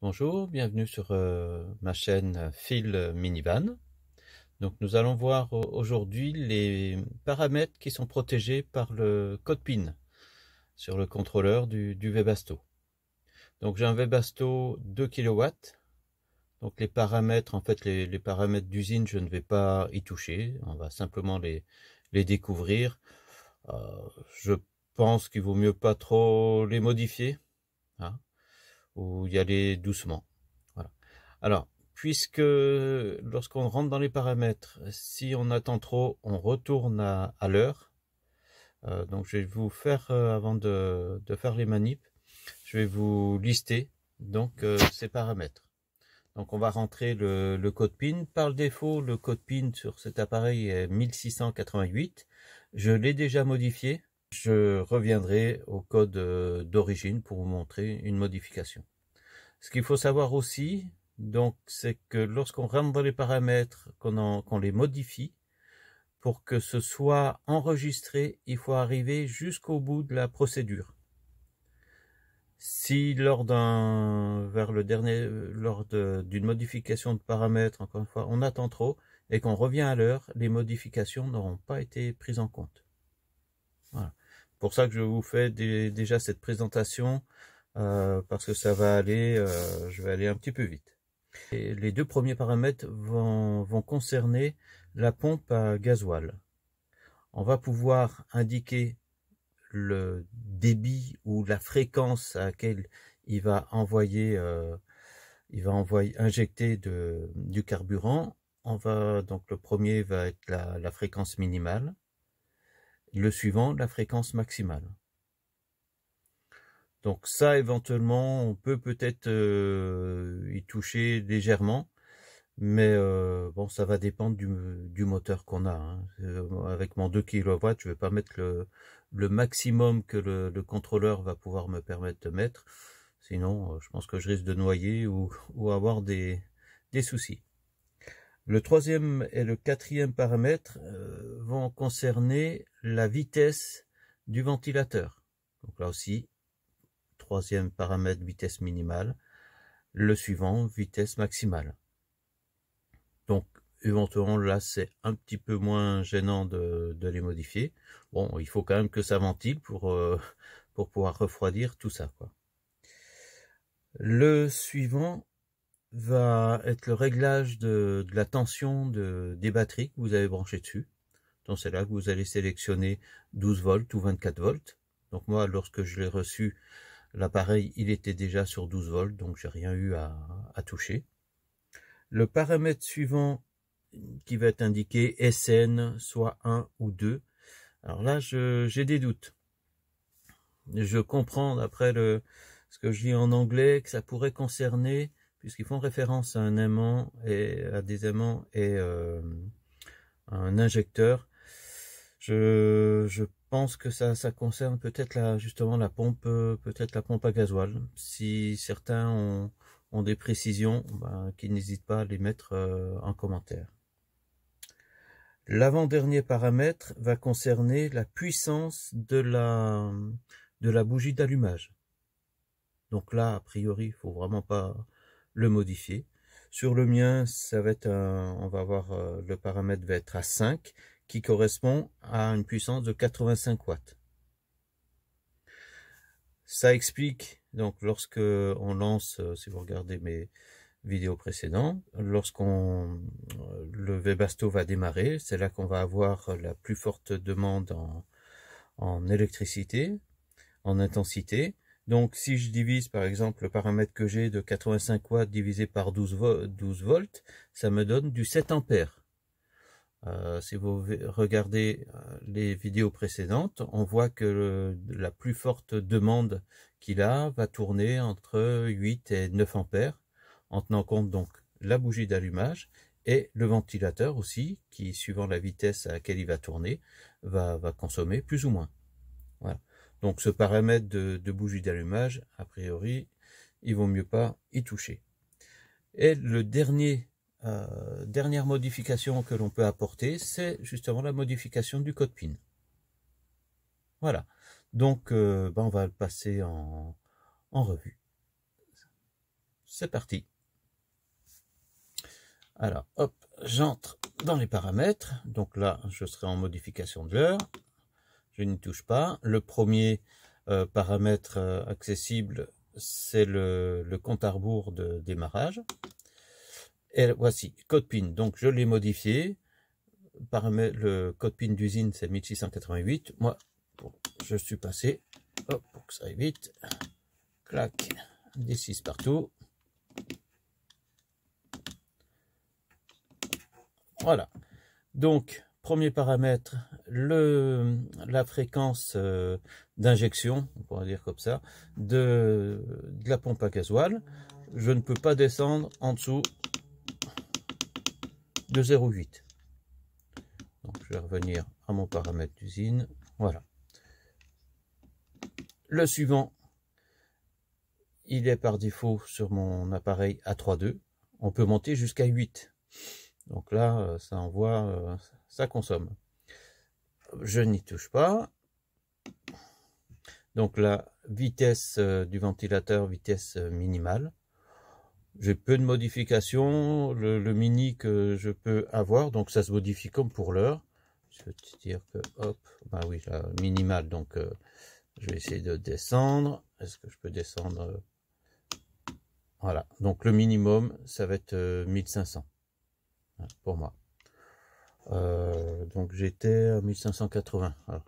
Bonjour, bienvenue sur ma chaîne Phil Minivan. Donc nous allons voir aujourd'hui les paramètres qui sont protégés par le code PIN sur le contrôleur du Webasto. Donc j'ai un Webasto 2 kW. Donc les paramètres, en fait les paramètres d'usine, je ne vais pas y toucher. On va simplement les découvrir. Je pense qu'il vaut mieux pas trop les modifier, hein, ou y aller doucement. Voilà. Alors, puisque lorsqu'on rentre dans les paramètres, si on attend trop, on retourne à l'heure. Donc je vais vous faire, avant de faire les manips, je vais vous lister donc ces paramètres. Donc on va rentrer le code PIN. Par défaut, le code PIN sur cet appareil est 1688. Je l'ai déjà modifié. Je reviendrai au code d'origine pour vous montrer une modification. Ce qu'il faut savoir aussi, donc, c'est que lorsqu'on rentre dans les paramètres, qu'on les modifie, pour que ce soit enregistré, il faut arriver jusqu'au bout de la procédure. Si lors d'une modification de paramètres, encore une fois, on attend trop et qu'on revient à l'heure, les modifications n'auront pas été prises en compte. Voilà. Pour ça que je vous fais déjà cette présentation, parce que ça va aller, je vais aller un petit peu vite. Et les deux premiers paramètres vont concerner la pompe à gasoil. On va pouvoir indiquer le débit ou la fréquence à laquelle il va injecter du carburant. Donc le premier va être la fréquence minimale, le suivant la fréquence maximale. Donc ça, éventuellement, on peut peut-être y toucher légèrement, mais bon, ça va dépendre du moteur qu'on a, hein. Avec mon 2 kW, je vais pas mettre le maximum que le contrôleur va pouvoir me permettre de mettre. Sinon, je pense que je risque de noyer ou avoir des soucis. Le troisième et le quatrième paramètre vont concerner la vitesse du ventilateur. Donc là aussi, troisième paramètre, vitesse minimale. Le suivant, vitesse maximale. Donc, éventuellement, là, c'est un petit peu moins gênant de les modifier. Bon, il faut quand même que ça ventile pour pouvoir refroidir tout ça, quoi. Le suivant va être le réglage de la tension des batteries que vous avez branchées dessus. Donc, c'est là que vous allez sélectionner 12 volts ou 24 volts. Donc, moi, lorsque je l'ai reçu, l'appareil, il était déjà sur 12 volts, donc j'ai rien eu à toucher. Le paramètre suivant qui va être indiqué SN, soit 1 ou 2. Alors là, j'ai des doutes. Je comprends d'après ce que je lis en anglais que ça pourrait concerner, puisqu'ils font référence à un aimant à des aimants et un injecteur. Je pense que ça concerne peut-être justement la pompe, peut-être la pompe à gasoil. Si certains ont des précisions, qu'ils n'hésitent pas à les mettre en commentaire. L'avant-dernier paramètre va concerner la puissance de la bougie d'allumage. Donc là, a priori, il faut vraiment pas le modifier. Sur le mien, ça va être on va voir, le paramètre va être à 5, qui correspond à une puissance de 85 watts. Ça explique, donc lorsque on lance, si vous regardez mes vidéos précédentes, le Webasto va démarrer, c'est là qu'on va avoir la plus forte demande en électricité, en intensité. Donc si je divise par exemple le paramètre que j'ai de 85 watts divisé par 12 volts, ça me donne du 7 ampères. Si vous regardez les vidéos précédentes, on voit que la plus forte demande qu'il a va tourner entre 8 et 9 ampères, en tenant compte donc la bougie d'allumage et le ventilateur aussi, qui suivant la vitesse à laquelle il va tourner, va consommer plus ou moins. Voilà. Donc ce paramètre de bougie d'allumage, a priori, il vaut mieux pas y toucher. Et le dernière modification que l'on peut apporter, c'est justement la modification du code PIN. Voilà. Donc on va le passer en revue. c'est parti. Alors, hop, j'entre dans les paramètres. Donc là, je serai en modification de l'heure. Je n'y touche pas. Le premier paramètre accessible, c'est le compte à rebours de démarrage. Et voici, code PIN. Donc, je l'ai modifié. Le code PIN d'usine, c'est 1688. Moi, je suis passé, hop, pour que ça aille vite. Clac, des 6 partout. Voilà. Donc, premier paramètre, la fréquence d'injection, on pourrait dire comme ça, de la pompe à gasoil. Je ne peux pas descendre en dessous de 0,8. Donc, je vais revenir à mon paramètre d'usine. Voilà. Le suivant, il est par défaut sur mon appareil à 3,2. On peut monter jusqu'à 8. Donc là, ça envoie, ça consomme. Je n'y touche pas. Donc la vitesse du ventilateur, vitesse minimale. J'ai peu de modifications. Le mini que je peux avoir, donc ça se modifie comme pour l'heure. Je veux te dire que, hop, bah oui, la minimale, donc je vais essayer de descendre. Est-ce que je peux descendre? Voilà, donc le minimum, ça va être 1500 pour moi. Donc j'étais à 1580. Alors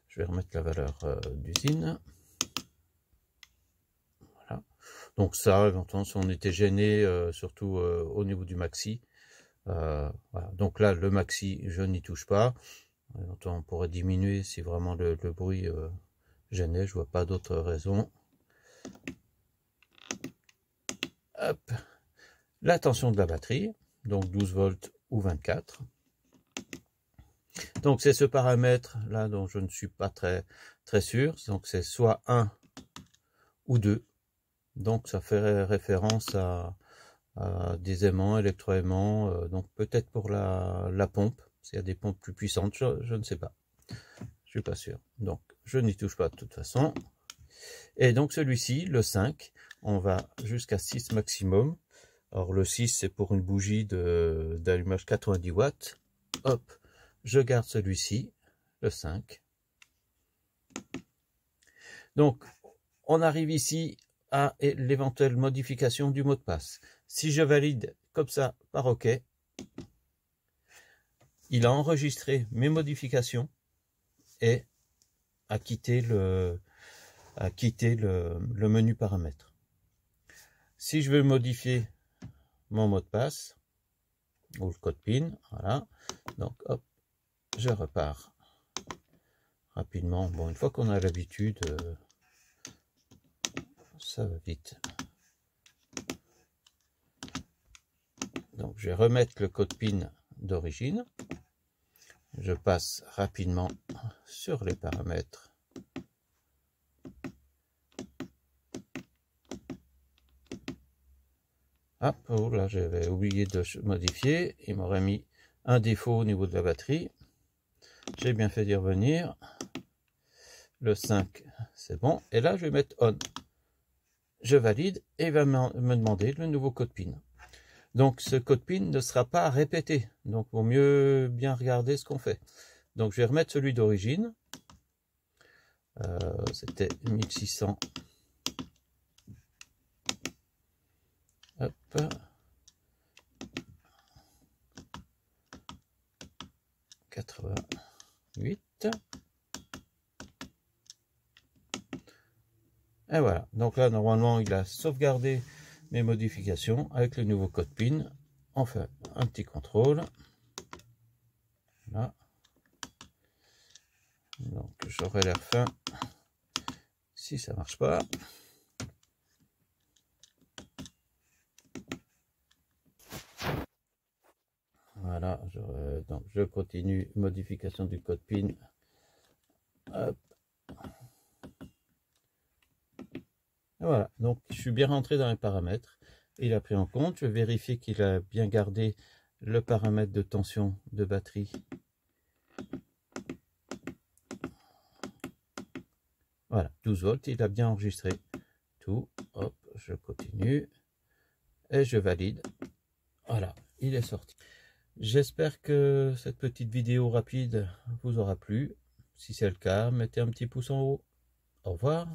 je vais remettre la valeur d'usine. Voilà. Donc ça, éventuellement, si on était gêné, surtout au niveau du maxi. Voilà. Donc là, le maxi, je n'y touche pas. On pourrait diminuer si vraiment le bruit gênait. Je vois pas d'autre raison. Hop. La tension de la batterie, donc 12 volts ou 24. Donc c'est ce paramètre là dont je ne suis pas très sûr. Donc c'est soit 1 ou 2. Donc ça fait référence à des aimants, électroaimants. Donc peut-être pour la pompe, s'il y a des pompes plus puissantes, je ne sais pas. Je suis pas sûr. Donc je n'y touche pas de toute façon. Et donc celui-ci, le 5, on va jusqu'à 6 maximum. Alors le 6, c'est pour une bougie d'allumage 90 watts. Hop, je garde celui-ci, le 5. Donc, on arrive ici à l'éventuelle modification du mot de passe. Si je valide comme ça par OK, il a enregistré mes modifications et a quitté le menu paramètres. Si je veux modifier mon mot de passe ou le code PIN, voilà, donc hop, je repars rapidement. Bon, une fois qu'on a l'habitude, ça va vite. Donc je vais remettre le code PIN d'origine. Je passe rapidement sur les paramètres. Hop, oh là j'avais oublié de modifier. Il m'aurait mis un défaut au niveau de la batterie. J'ai bien fait d'y revenir. Le 5, c'est bon. Et là, je vais mettre on. Je valide et il va me demander le nouveau code PIN. Donc, ce code PIN ne sera pas répété. Donc, il vaut mieux bien regarder ce qu'on fait. Donc, je vais remettre celui d'origine. C'était 1600. Hop. 88. Et voilà, donc là normalement il a sauvegardé mes modifications avec le nouveau code PIN. On fait un petit contrôle. Là. Donc j'aurai l'air fin si ça marche pas. Voilà, donc je continue modification du code PIN. Hop. Voilà, donc je suis bien rentré dans les paramètres. Il a pris en compte. Je vais vérifier qu'il a bien gardé le paramètre de tension de batterie. Voilà, 12 volts, il a bien enregistré tout. Hop, je continue et je valide. Voilà, il est sorti. J'espère que cette petite vidéo rapide vous aura plu. Si c'est le cas, mettez un petit pouce en haut. Au revoir.